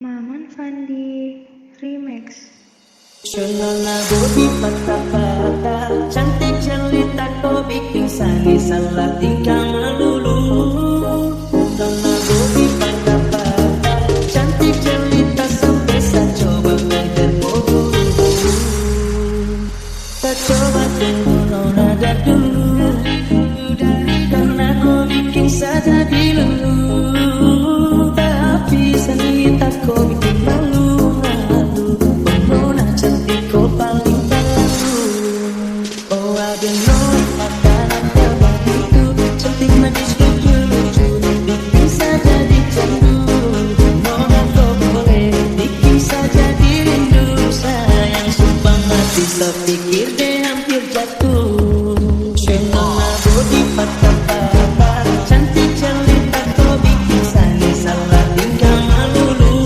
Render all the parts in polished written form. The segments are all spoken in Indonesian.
Maman Fandi Remix. Shalala bodi patah-patah, cantik jelita kau bikin sangi salah tingkah melulu. Shalala bodi patah-patah, cantik jelita sampai saya coba bertemu. Tak coba tengok nada dulu, karena kau bikin saja dilulu. Tapi sangi tak kau bikin malu. Kau paling baru. Oh agenoi makanan terbang itu cantik manis lucu-lucu, bikin saja dicandu. Nona kau boleh bikin saja dirindu. Sayang sumpah mati sepikir deh hampir jatuh. Nona bodi patah-patah, cantik jelita kau bikin sangi salah tingkah melulu.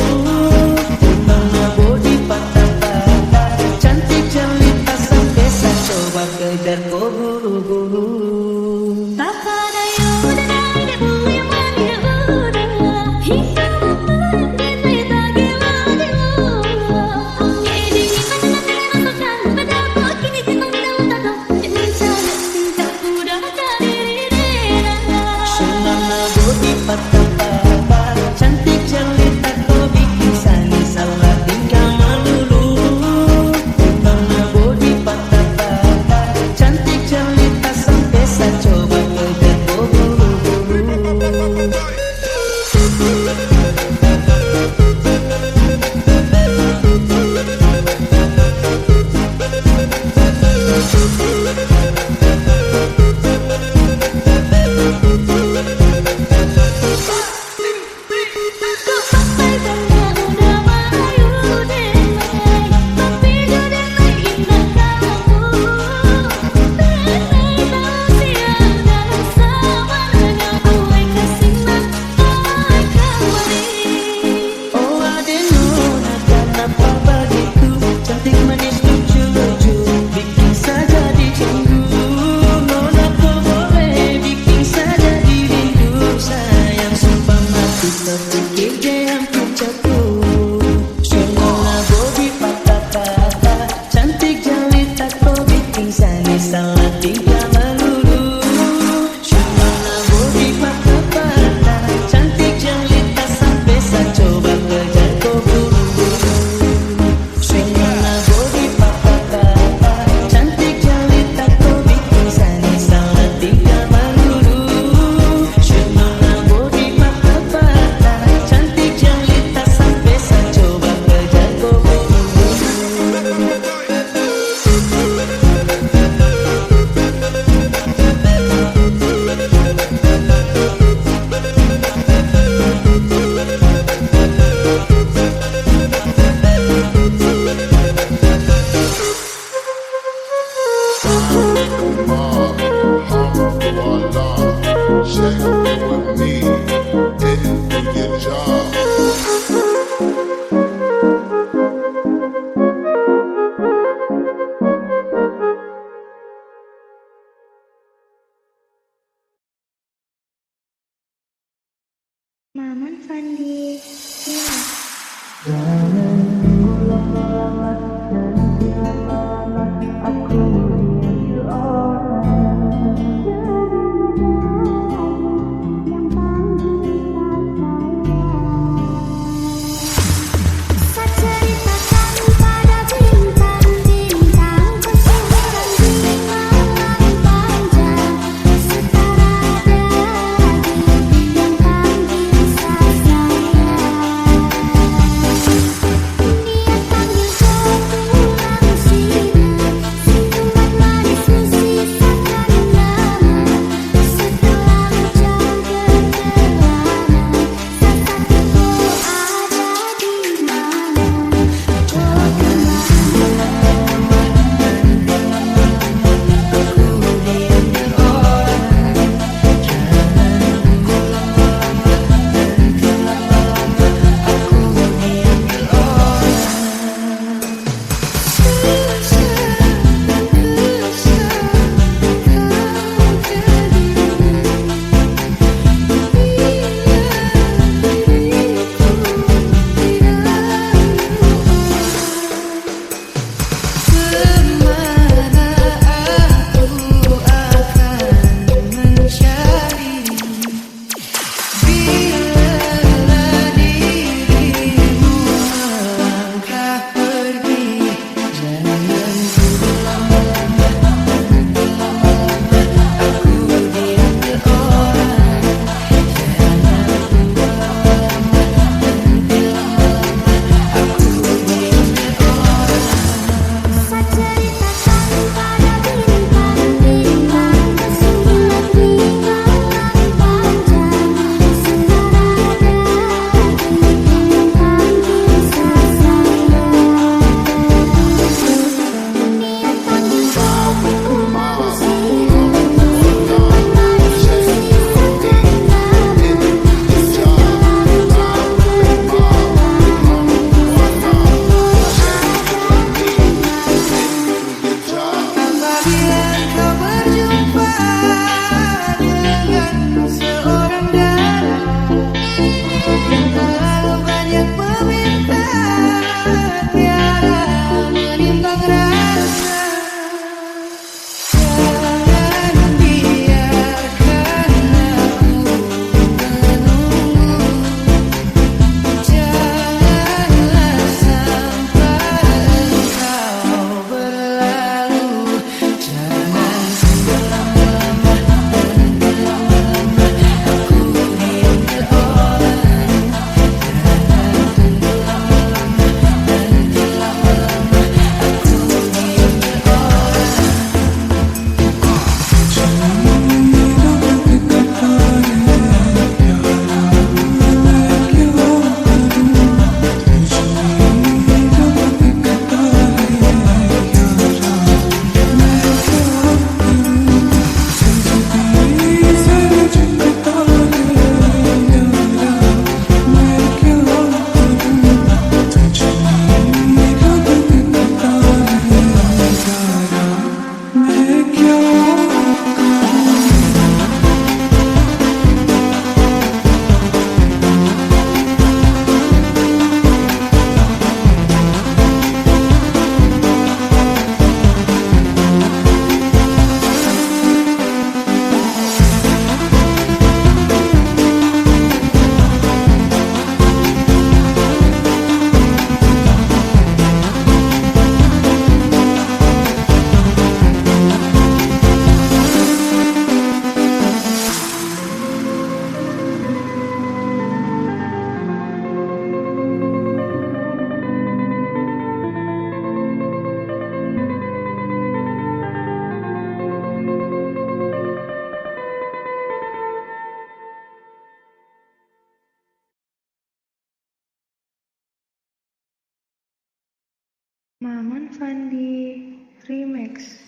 Maman Fandi Remix.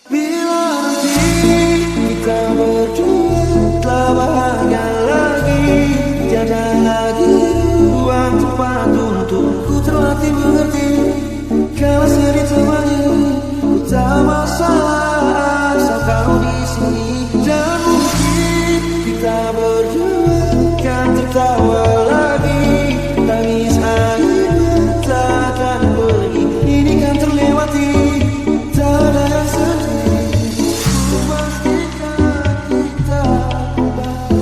Bila nanti kita berdua tak bahagia lagi, tiada lagi ruang tempat untuk ku terlatih mengerti. Kalau sedih temani, ku tak masalah asal kau di sini. Dan mungkin kita berdua kan tertawa lagi, tangis air takkan pergi. Ini kan terlewati, tak ada yang sedih. Ku pastikan kita bahagia.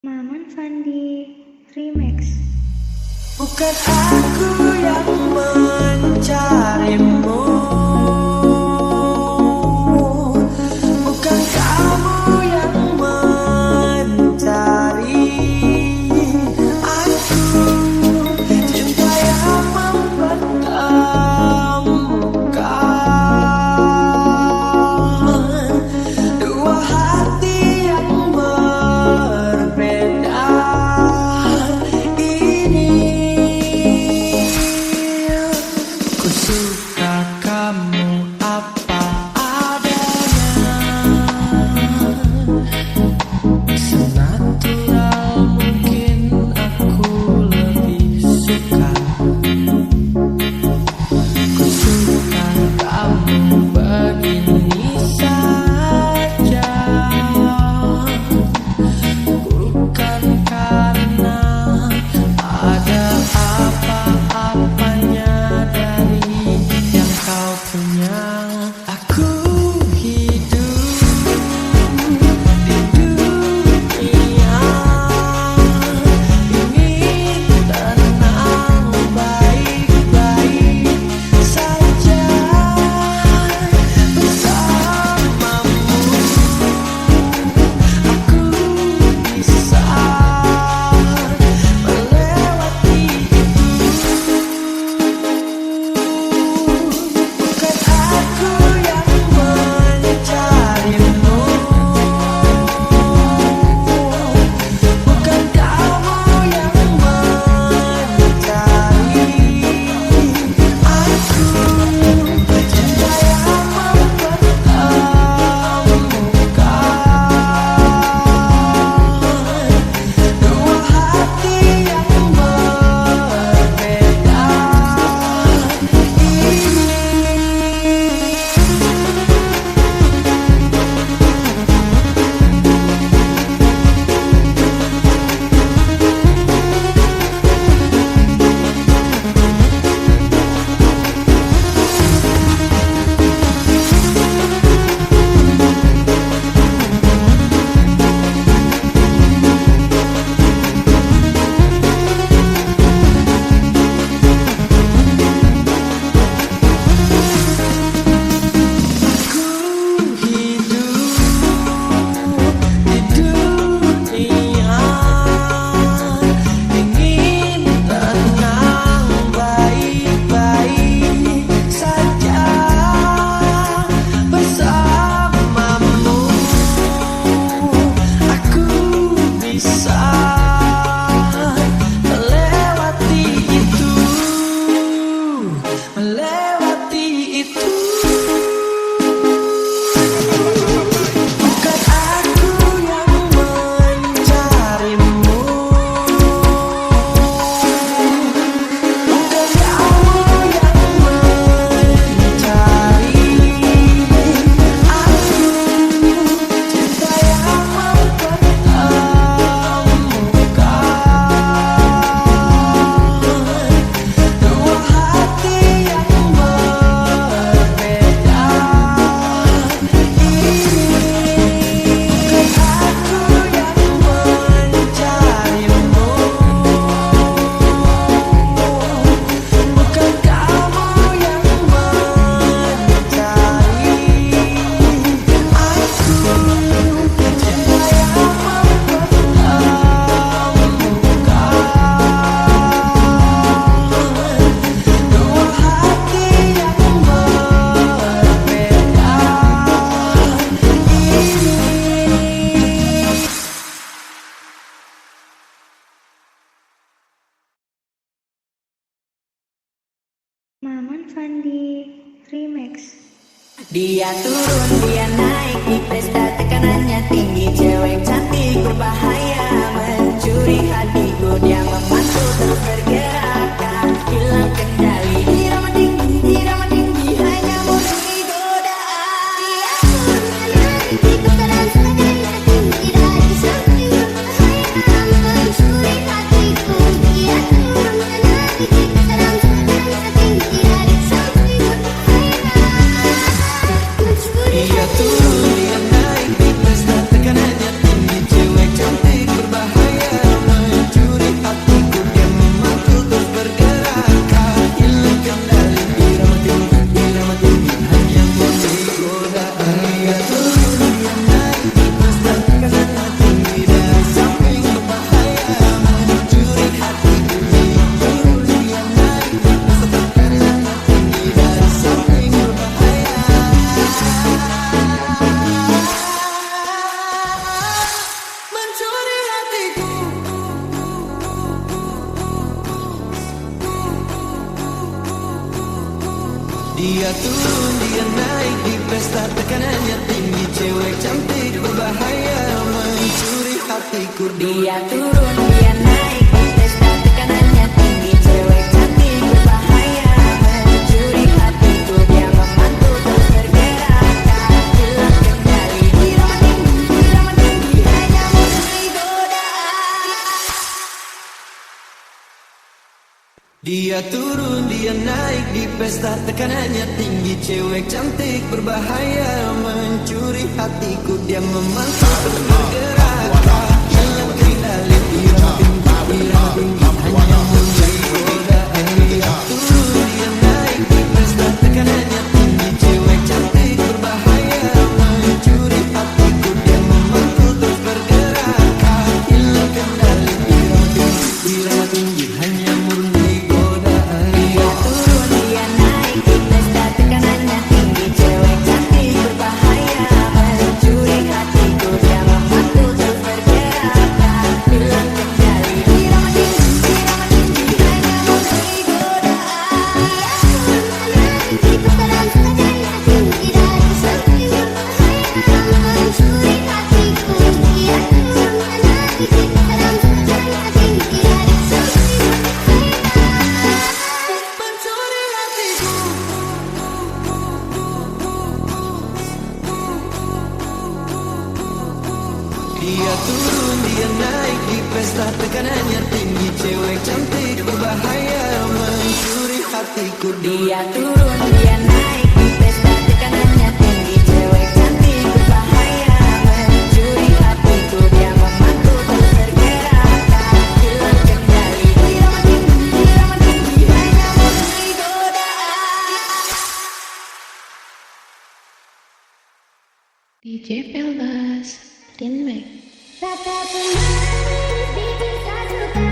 Maman Fandi Remix. Bukan aku yang mencarimu, bukan kamu yang mencari aku. Cinta yang mempertemukan dua hati yang berbeda ini. Ku suka kamu. Dia turun, dia naik, di pesta tekanannya tinggi. Cewek cantik berbahaya, mencuri hatiku. Dia memantul terus bergerak, tak hilang kendali. Irama tinggi, hanya murni godaan. Dia turun, dia naik, di putaran tekanannya tinggi. Dari samping berbahaya, mencuri hatiku. Dia turun, dia naik, di putaran tekanannya tinggi. Dari samping Dia turun, dia naik di pesta tekanannya tinggi. Cewek cantik berbahaya, mencuri hatiku. Dia memantul terus bergerak, tak hilang kendali. Irama tinggi, hanya murni godaan. Dia turun, dia naik di pesta tekanannya tinggi. Dari samping berbahaya, mencuri hatiku. Dia turun, dia naik di pesta tekanannya tinggi. Dari samping berbahaya, mencuri hatiku. Dia turun, dia naik di pesta tekanannya tinggi. Cewek cantik berbahaya, mencuri hatiku. Dia turun, dia naik, di pesta tekanannya tinggi. Cewek cantik berbahaya, mencuri hatiku. Dia memantul terus bergerak, tak hilang kendali. Irama tinggi, hanya murni godaan. Dia turun, dia naik di pesta tekanannya tinggi. Cewek cantik berbahaya, mencuri hatiku. Dia memantul terus bergerak, tak hilang kendali. Irama tinggi, hanya murni godaan. Dia turun, dia naik di pesta tekanannya tinggi. Cewek cantik berbahaya, mencuri hatiku. Dia memantul terus bergerak, tak hilang kendali. Irama tinggi, hanya murni godaan. Dia turun, dia naik, di pesta tekanannya tinggi. Cewek cantik berbahaya, mencuri hatiku. Dia memantul terus bergerak, tak hilang kendali. Irama tinggi, hanya murni godaan. Dia turun, dia naik, di putaran tekanannya tinggi. Dari samping berbahaya, mencuri hatiku. Dia turun, dia naik, di putaran tekanannya tinggi. Dari samping Mencuri hatiku. Dia turun, dia naik di pesta tekanannya tinggi. Cewek cantik berbahaya, mencuri hatiku. Dia turun, dia naik, di pesta tekanannya tinggi. Cewek cantik berbahaya, mencuri hatiku. Dia memantul terus bergerak, tak hilang kendali. Irama tinggi, hanya murni godaan. DJ Pelbas, Remix. Rata pemanis bikin suka.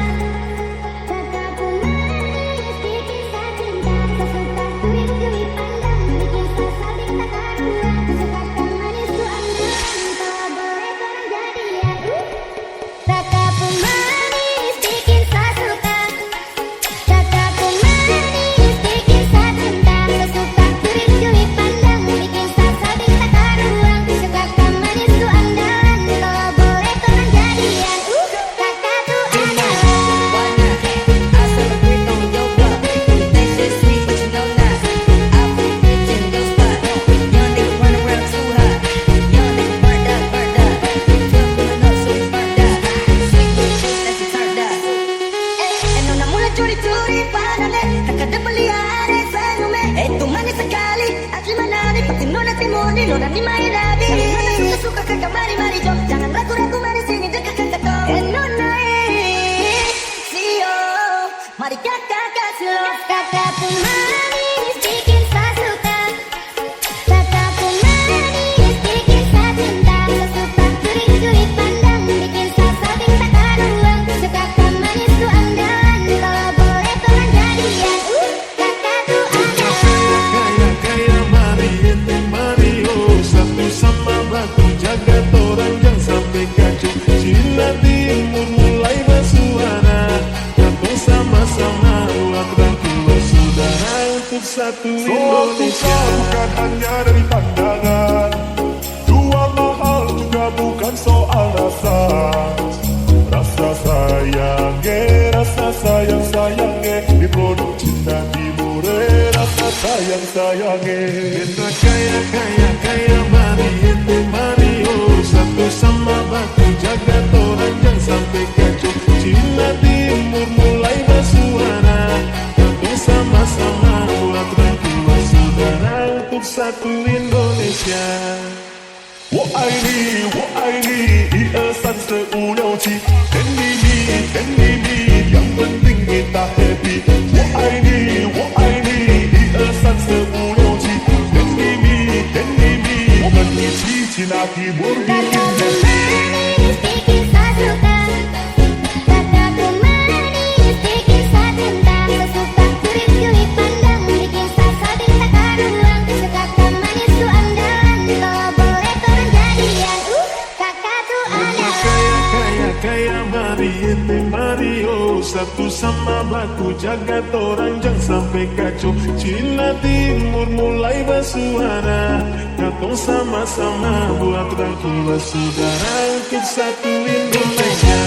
Rata pemanis bikin cinta. Sesuka curi-curi pandang, bikin sabing tak karuan. Sukatan manis ku angan, tawa boleh korang jadian. Rata pemanis bikin suka. Rata pemanis bikin cinta. Sesuka curi-curi pandang, bikin sabing tak karuan. Sukatan manis ku angan, tawa boleh korang jadian. Kakak tuh sayangi. Kita kaya Mario, satu sama batu jaga orang jangan sampai kacau. Cina Timur mulai bersuara, kita sama-sama buat rangkuman saudara untuk satu Indonesia. 我爱你，我爱你，1、2、3、4、5、6、7，甜蜜蜜，甜蜜蜜，yang penting kita happy。我爱你，我爱你，1、2、3、4、5、6、7，甜蜜蜜，甜蜜蜜，我们一起去那里摩的 Manis bikin saya suka, kataku manis bikin saya cinta. Sesuka kulit pandang bikin saya cinta karuan. Sekata manis tu andalan, kalau boleh turun jadian. Kakak tu andalan. Kaya Mario, satu sama batu jaga orang jangan sampai kacau. Cina Timur mulai bersuara, katong sama-sama buat rangkuman saudara untuk satu Indonesia.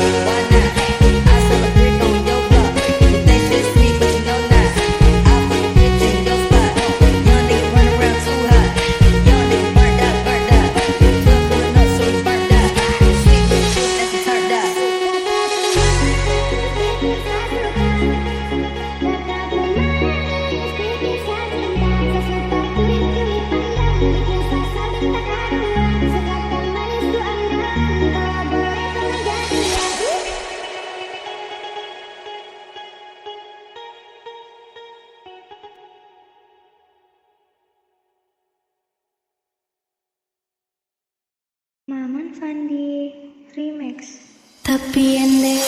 Maman Fandi Remix. Tapi andai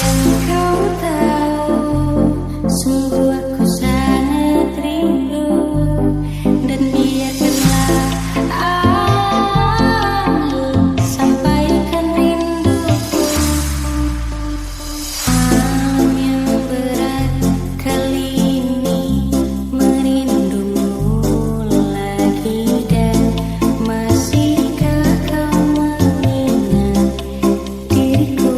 kau tahu, sungguh aku sangat rindu. Dan biarkanlah aku sampaikan rinduku. Malam yang berat kali ini merindumu lagi. Dan masihkah kau mengingat diriku?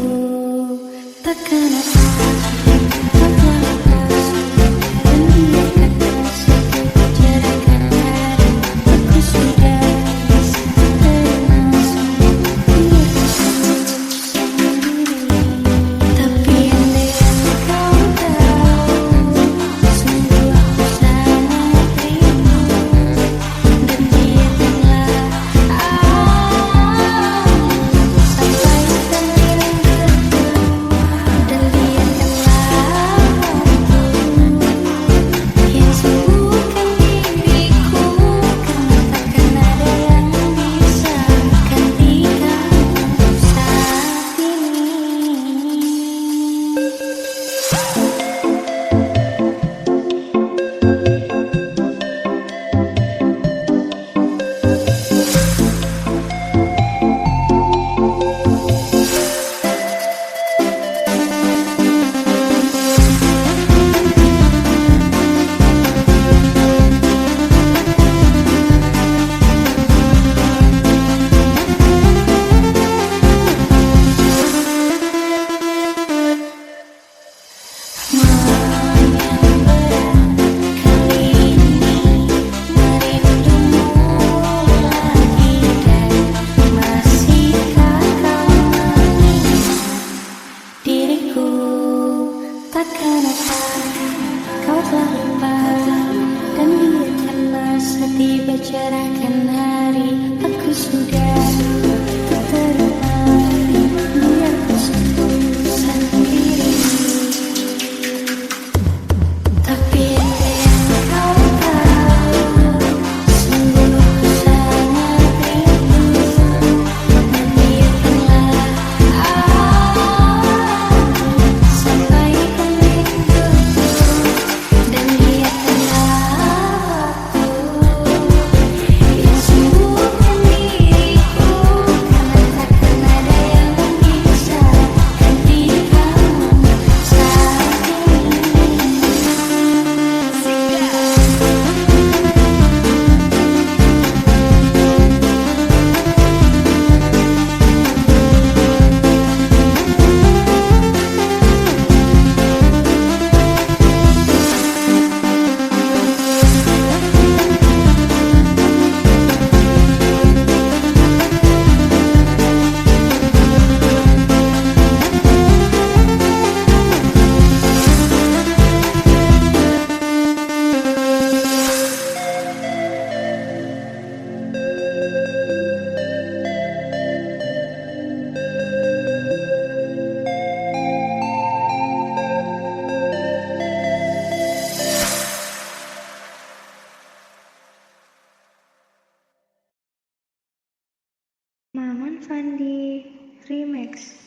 Remix.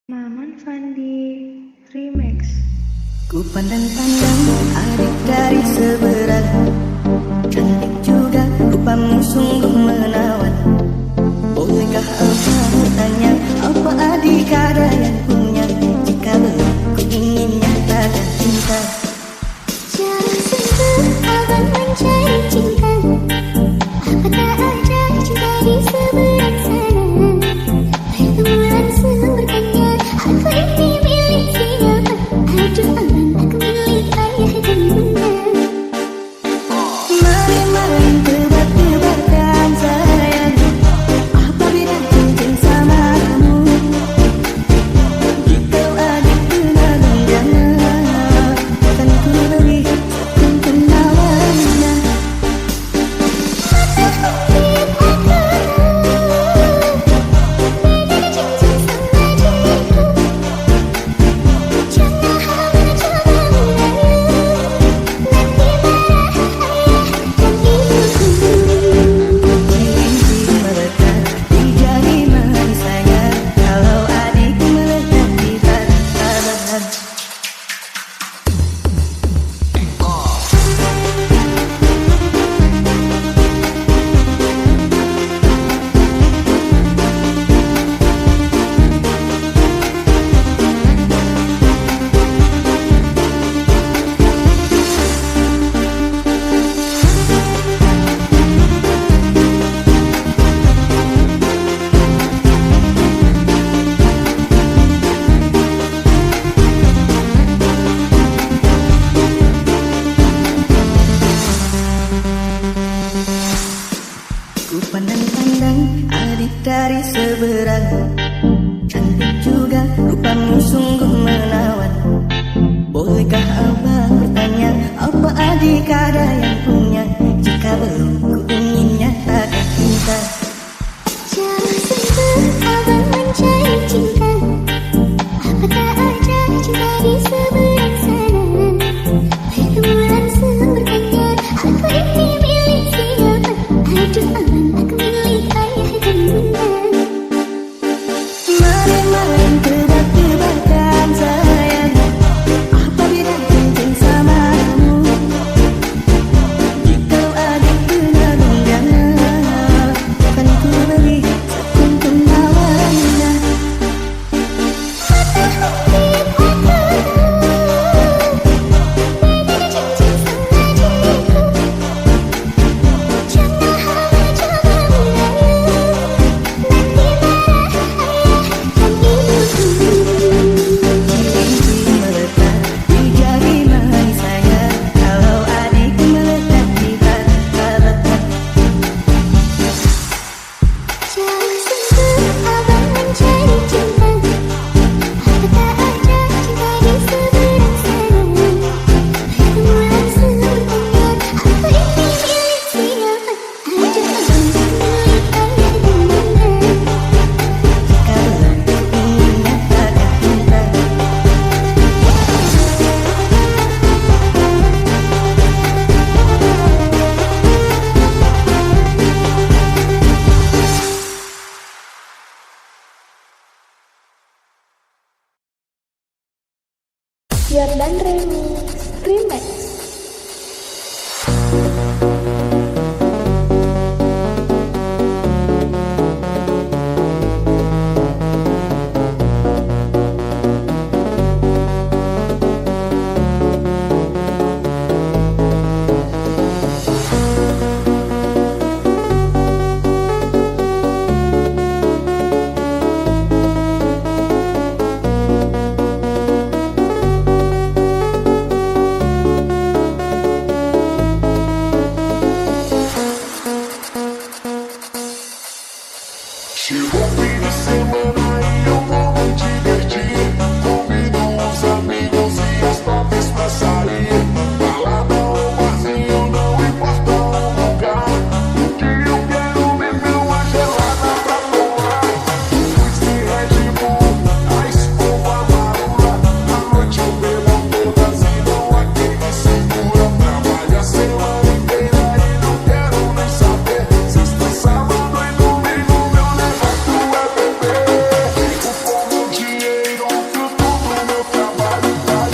Maman Fandi Remix. Ku pandang-pandang adik dari seberang, cantik juga rupamu sungguh menawan. Bolehkah aku bertanya, apa adik ada yang punya? Jika belum, ku ingin nyatakan cinta. Jangan sentuh abang mencari cinta. Apa tak ada cinta di seberang sana? Pertemuan sumber tanya, aku ini milik siapa? Aduh aman, aku milik dari seberang. Cantik juga, rupamu sungguh menawan. Bolehkah abang bertanya, apa adik ada yang punya? Jika belum, ku ingin nyatakan cinta. Jauh sentuh abang mencari cinta. Apa tak ada cinta di seberang sana? Pergumulan bertanya, aku ini milik siapa? Aduh abang, aku milik ayah dan bunda. Malam-malam tebak-tebakan sayang, apa beda cincin samamu? Jika adik kena gunjang, kan ku beri sekuntum malamnya. Patah hati aku tahu, beda cincin sama diriku. Jangan hawa coba mengayu, nanti marah ayah dan ibuku. Cincin melekat di jari manis saya, kalau adik melekat di hati. Jauh sentuh abang mencari cinta. Apa tak ada cinta di seberang sana? Pergumulan bertanya, aku ini milik siapa? Aduh abang, aku milik ayah dan bunda. Jika belum, ku ingin nyatakan cinta. Jordan Remix. Chegou o fim de semana e eu vou me divertir. Convido os amigos e as tops pra sair. Balada ou barzinho, não importa o lugar. O que eu quero mesmo é uma gelada pra tomar. Whisky, Red Bull, a espuma barula. A noite eu bebo todas e não há quem me segura. Trabalho a semana inteira e não quero nem saber. Sexta, sábado e domingo, meu negócio é beber. O povo, dinheiro, fruto do meu trabalho vai.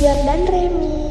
Jordan Remix.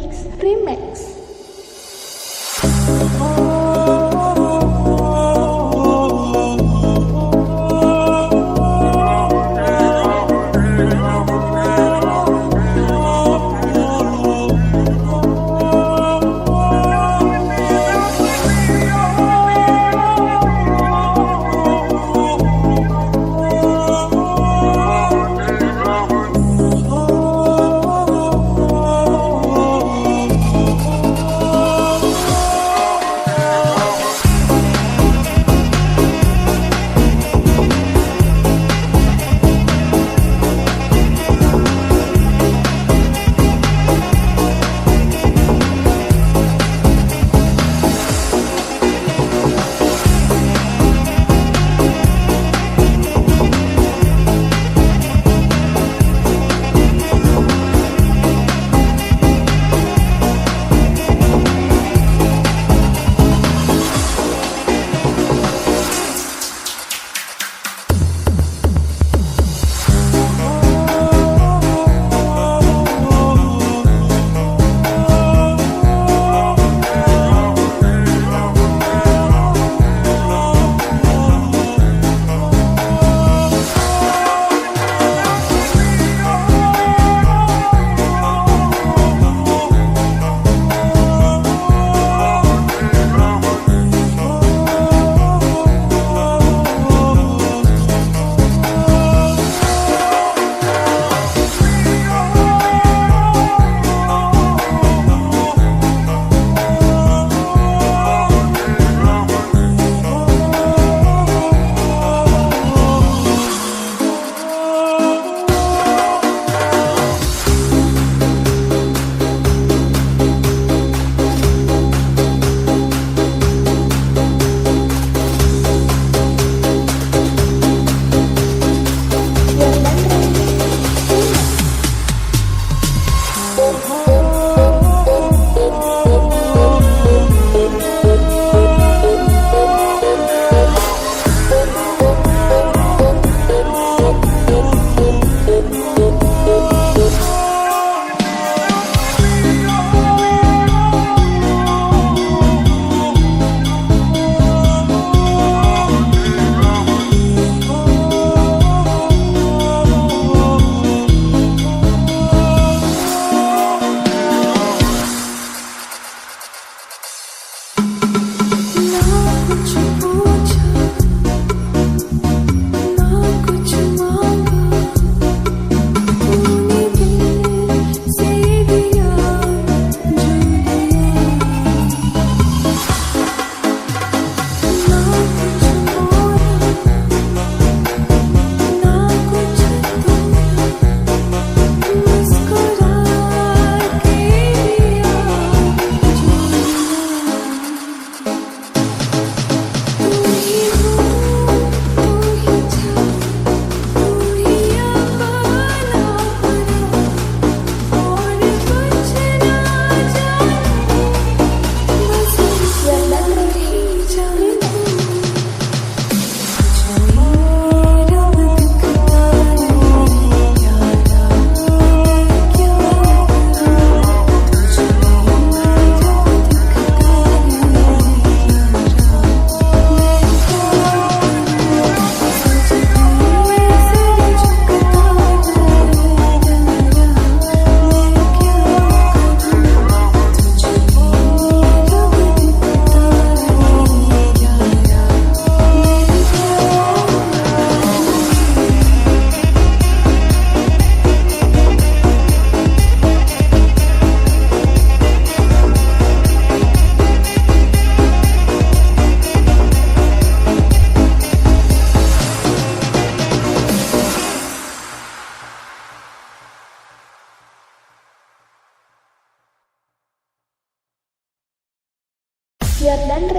Jordan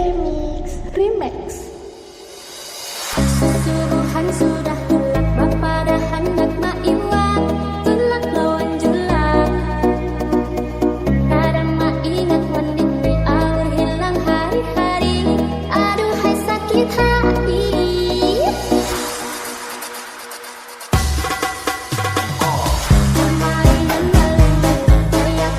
Remix. Suruhan sudah tulak bapak dah hendak maiwak tulak lawan julak. Ada mak ingat wandik di awal hilang hari-hari. Aduhai sakit hati. Kemarin dan malam kayak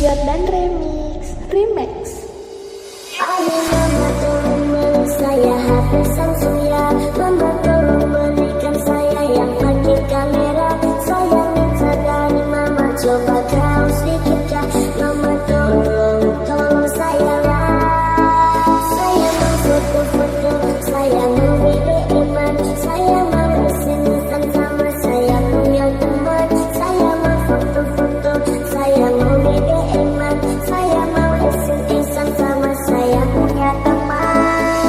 Jordan Remix. Remix. Ayo mama tolong beli saya HP Samsung ya. Mama tolong belikan saya yang pakai kamera. Saya minta dari mama, coba kau sedikit kah. Mama tolong saya lah. Saya mau foto-foto, saya mau BBM-an, saya mau SMS-an sama saya punya teman. Saya mau foto-foto, saya mau BBM-an, saya mau SMS-an sama saya punya teman.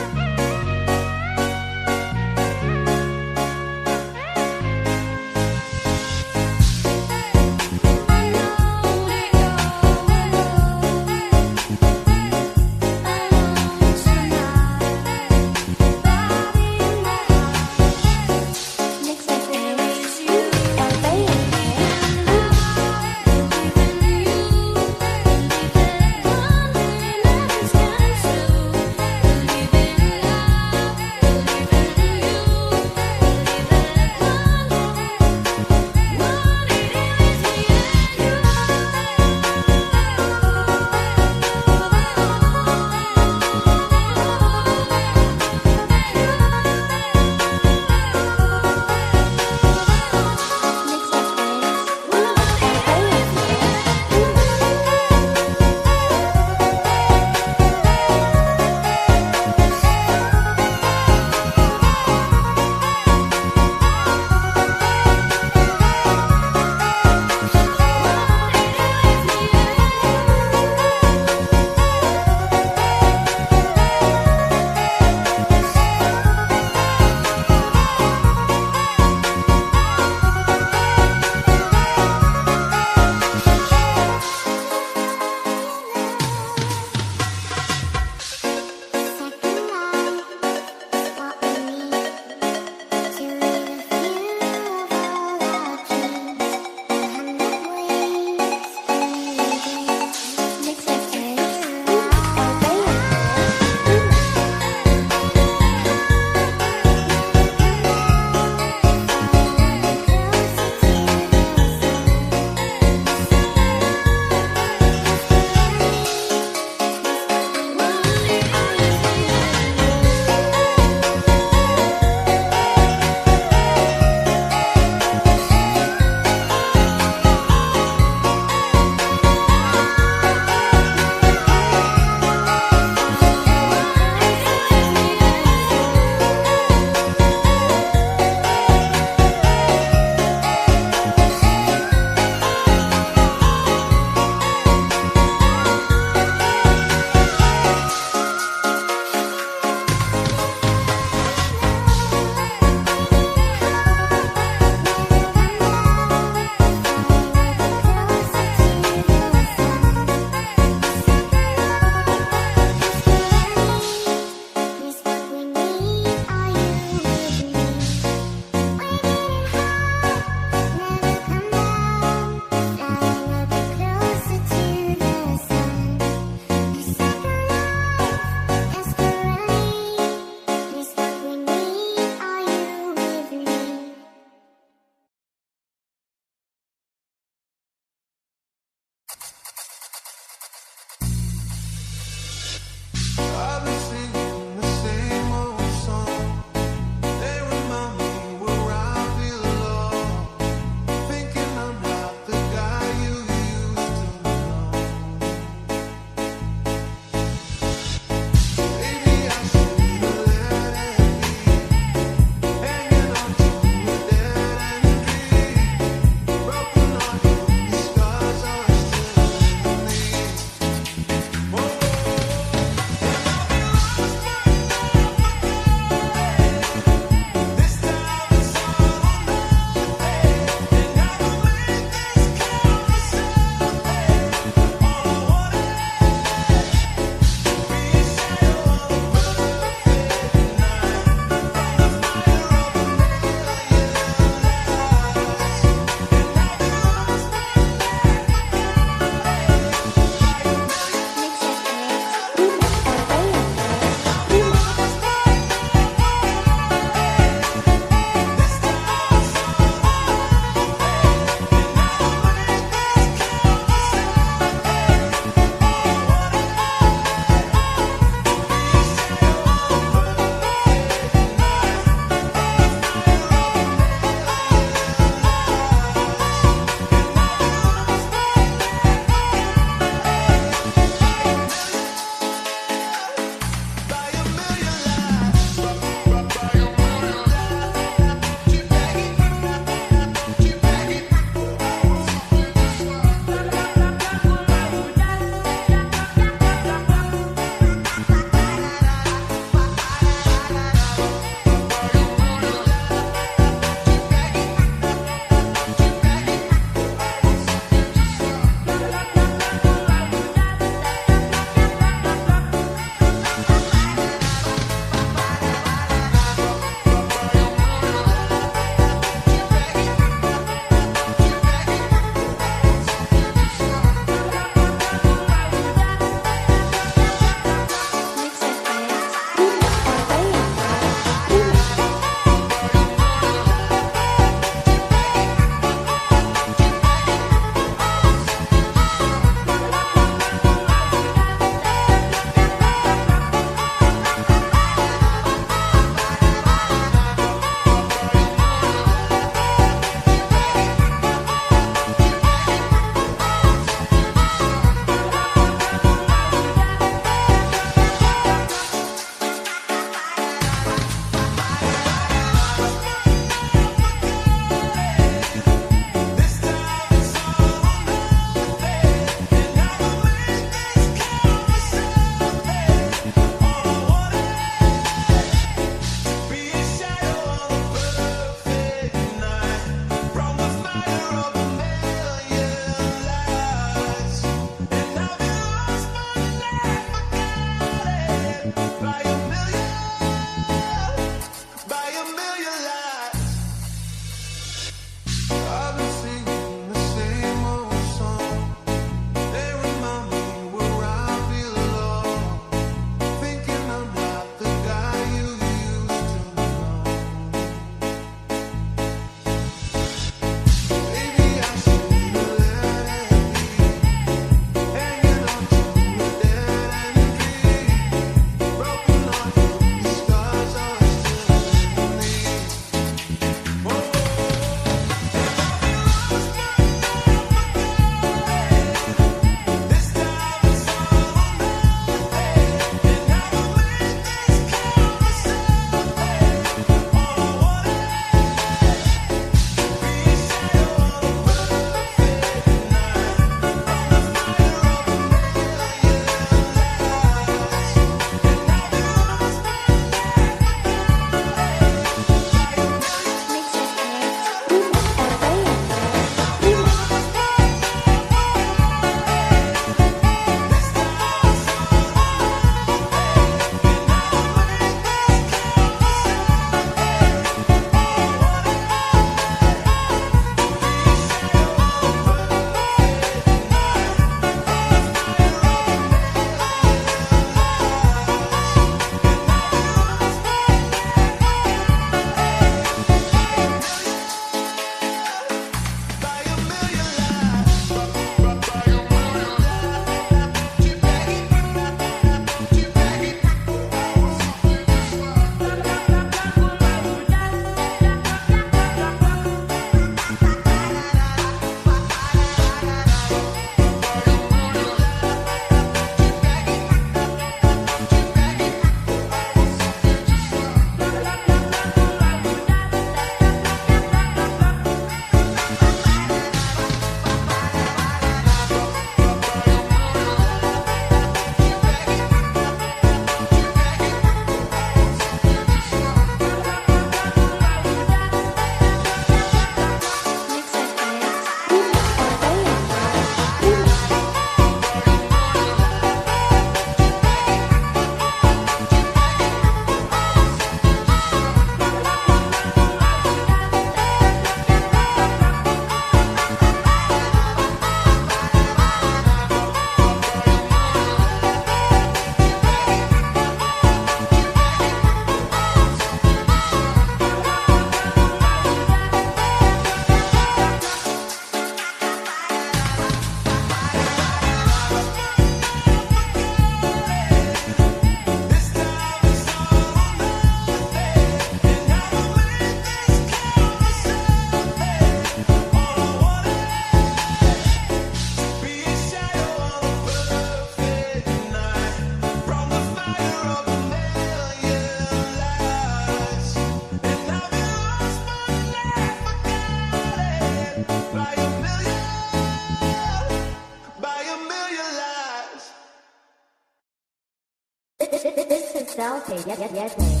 selfie, yes, yes, yes.